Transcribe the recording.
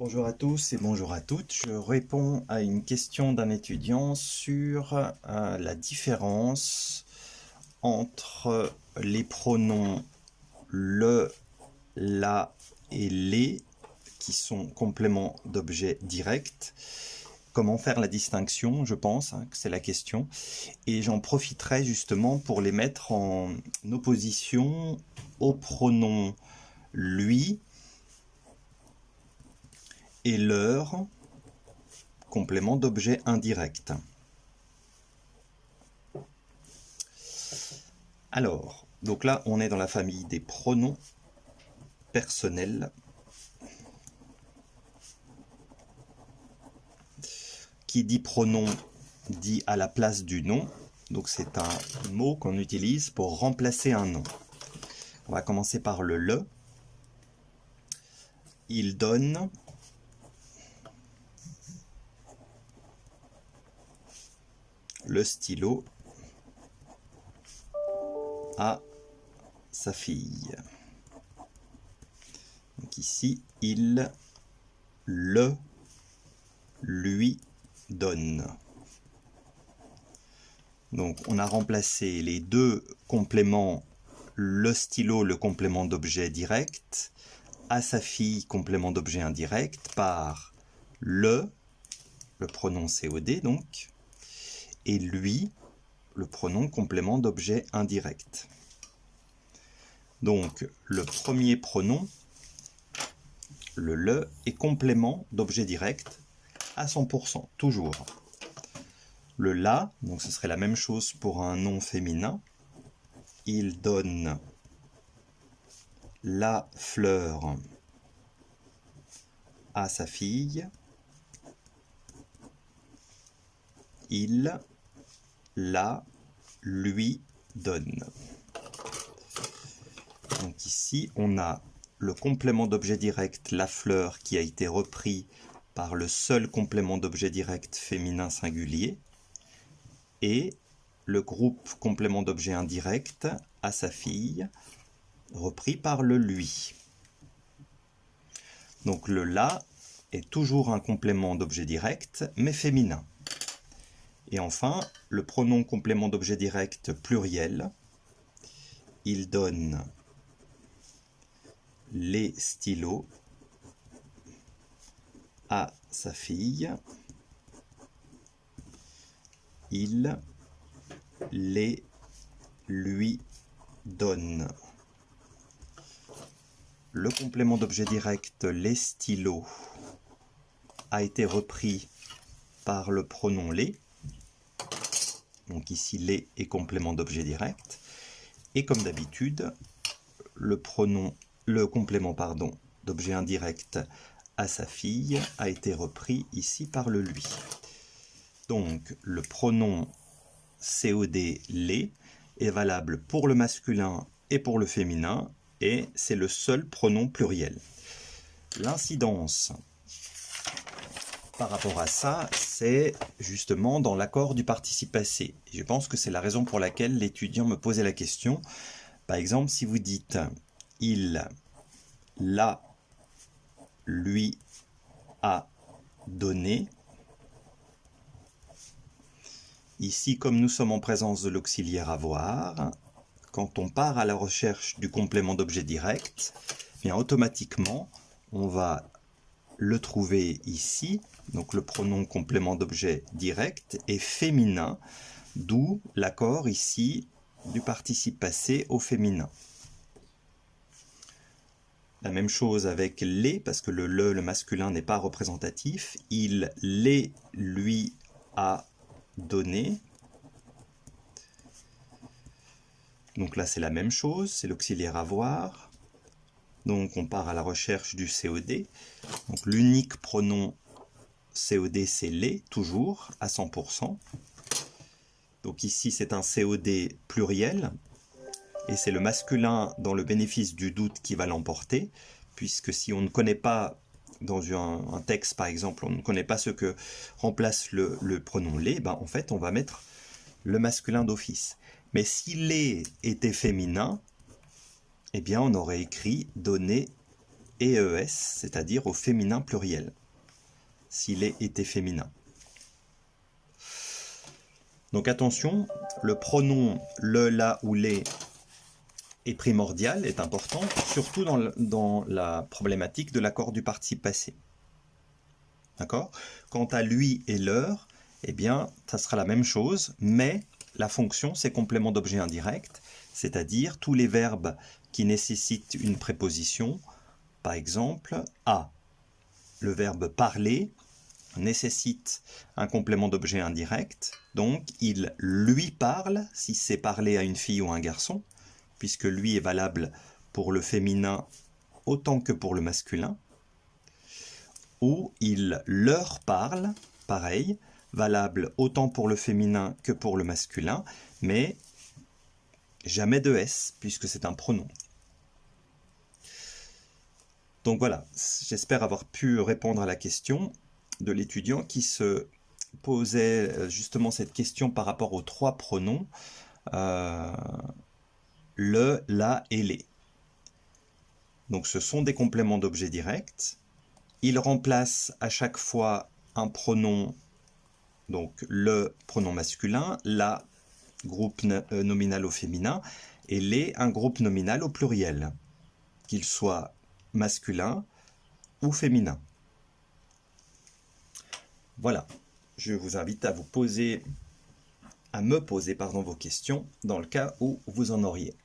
Bonjour à tous et bonjour à toutes. Je réponds à une question d'un étudiant sur la différence entre les pronoms le, la et les qui sont compléments d'objet direct. Comment faire la distinction, je pense, que c'est la question. Et j'en profiterai justement pour les mettre en opposition aux pronoms lui et leur, complément d'objet indirect. Alors, donc là, on est dans la famille des pronoms personnels. Qui dit pronom dit à la place du nom. Donc c'est un mot qu'on utilise pour remplacer un nom. On va commencer par le le. Il donne le stylo à sa fille. Donc ici, il le lui donne. Donc on a remplacé les deux compléments, le stylo, le complément d'objet direct, à sa fille, complément d'objet indirect, par le pronom COD donc, et lui, le pronom complément d'objet indirect. Donc le premier pronom, le est complément d'objet direct à 100%, toujours. Le la, donc ce serait la même chose pour un nom féminin. Il donne la fleur à sa fille. Il la lui donne. Donc ici, on a le complément d'objet direct, la fleur, qui a été repris par le seul complément d'objet direct féminin singulier, et le groupe complément d'objet indirect, à sa fille, repris par le lui. Donc le la est toujours un complément d'objet direct, mais féminin. Et enfin, le pronom complément d'objet direct pluriel, il donne les stylos à sa fille, il les lui donne. Le complément d'objet direct, les stylos, a été repris par le pronom les. Donc ici, les est complément d'objet direct. Et comme d'habitude, le complément d'objet indirect à sa fille a été repris ici par le lui. Donc le pronom COD les est valable pour le masculin et pour le féminin, et c'est le seul pronom pluriel. L'incidence par rapport à ça, c'est justement dans l'accord du participe passé. Je pense que c'est la raison pour laquelle l'étudiant me posait la question. Par exemple, si vous dites « il la lui a donné », ici, comme nous sommes en présence de l'auxiliaire avoir, quand on part à la recherche du complément d'objet direct, bien automatiquement, on va le trouver ici. Donc le pronom complément d'objet direct est féminin, d'où l'accord ici du participe passé au féminin. La même chose avec les, parce que le masculin n'est pas représentatif. Il les lui a donné. Donc là c'est la même chose, c'est l'auxiliaire avoir. Donc on part à la recherche du COD. Donc l'unique pronom COD c'est les, toujours, à 100%. Donc ici c'est un COD pluriel. Et c'est le masculin dans le bénéfice du doute qui va l'emporter. Puisque si on ne connaît pas, dans un texte par exemple, on ne connaît pas ce que remplace le pronom les, ben en fait on va mettre le masculin d'office. Mais si les était féminin, eh bien on aurait écrit donner et ES, c'est-à-dire au féminin pluriel, si les était féminin. Donc attention, le pronom le, la ou les est primordial, est important, surtout dans la problématique de l'accord du participe passé. D'accord? Quant à lui et leur, eh bien, ça sera la même chose, mais la fonction, c'est complément d'objet indirect, c'est-à-dire tous les verbes qui nécessitent une préposition. Par exemple, à. Le verbe parler nécessite un complément d'objet indirect, donc il lui parle, si c'est parler à une fille ou un garçon, puisque lui est valable pour le féminin autant que pour le masculin, ou il leur parle, pareil, valable autant pour le féminin que pour le masculin, mais jamais de S, puisque c'est un pronom. Donc voilà, j'espère avoir pu répondre à la question de l'étudiant qui se posait justement cette question par rapport aux trois pronoms, le, la et les. Donc ce sont des compléments d'objet direct. Ils remplacent à chaque fois un pronom, donc le pronom masculin, la groupe nominal au féminin, et les un groupe nominal au pluriel, qu'il soit masculin ou féminin. Voilà, je vous invite à me poser vos questions dans le cas où vous en auriez.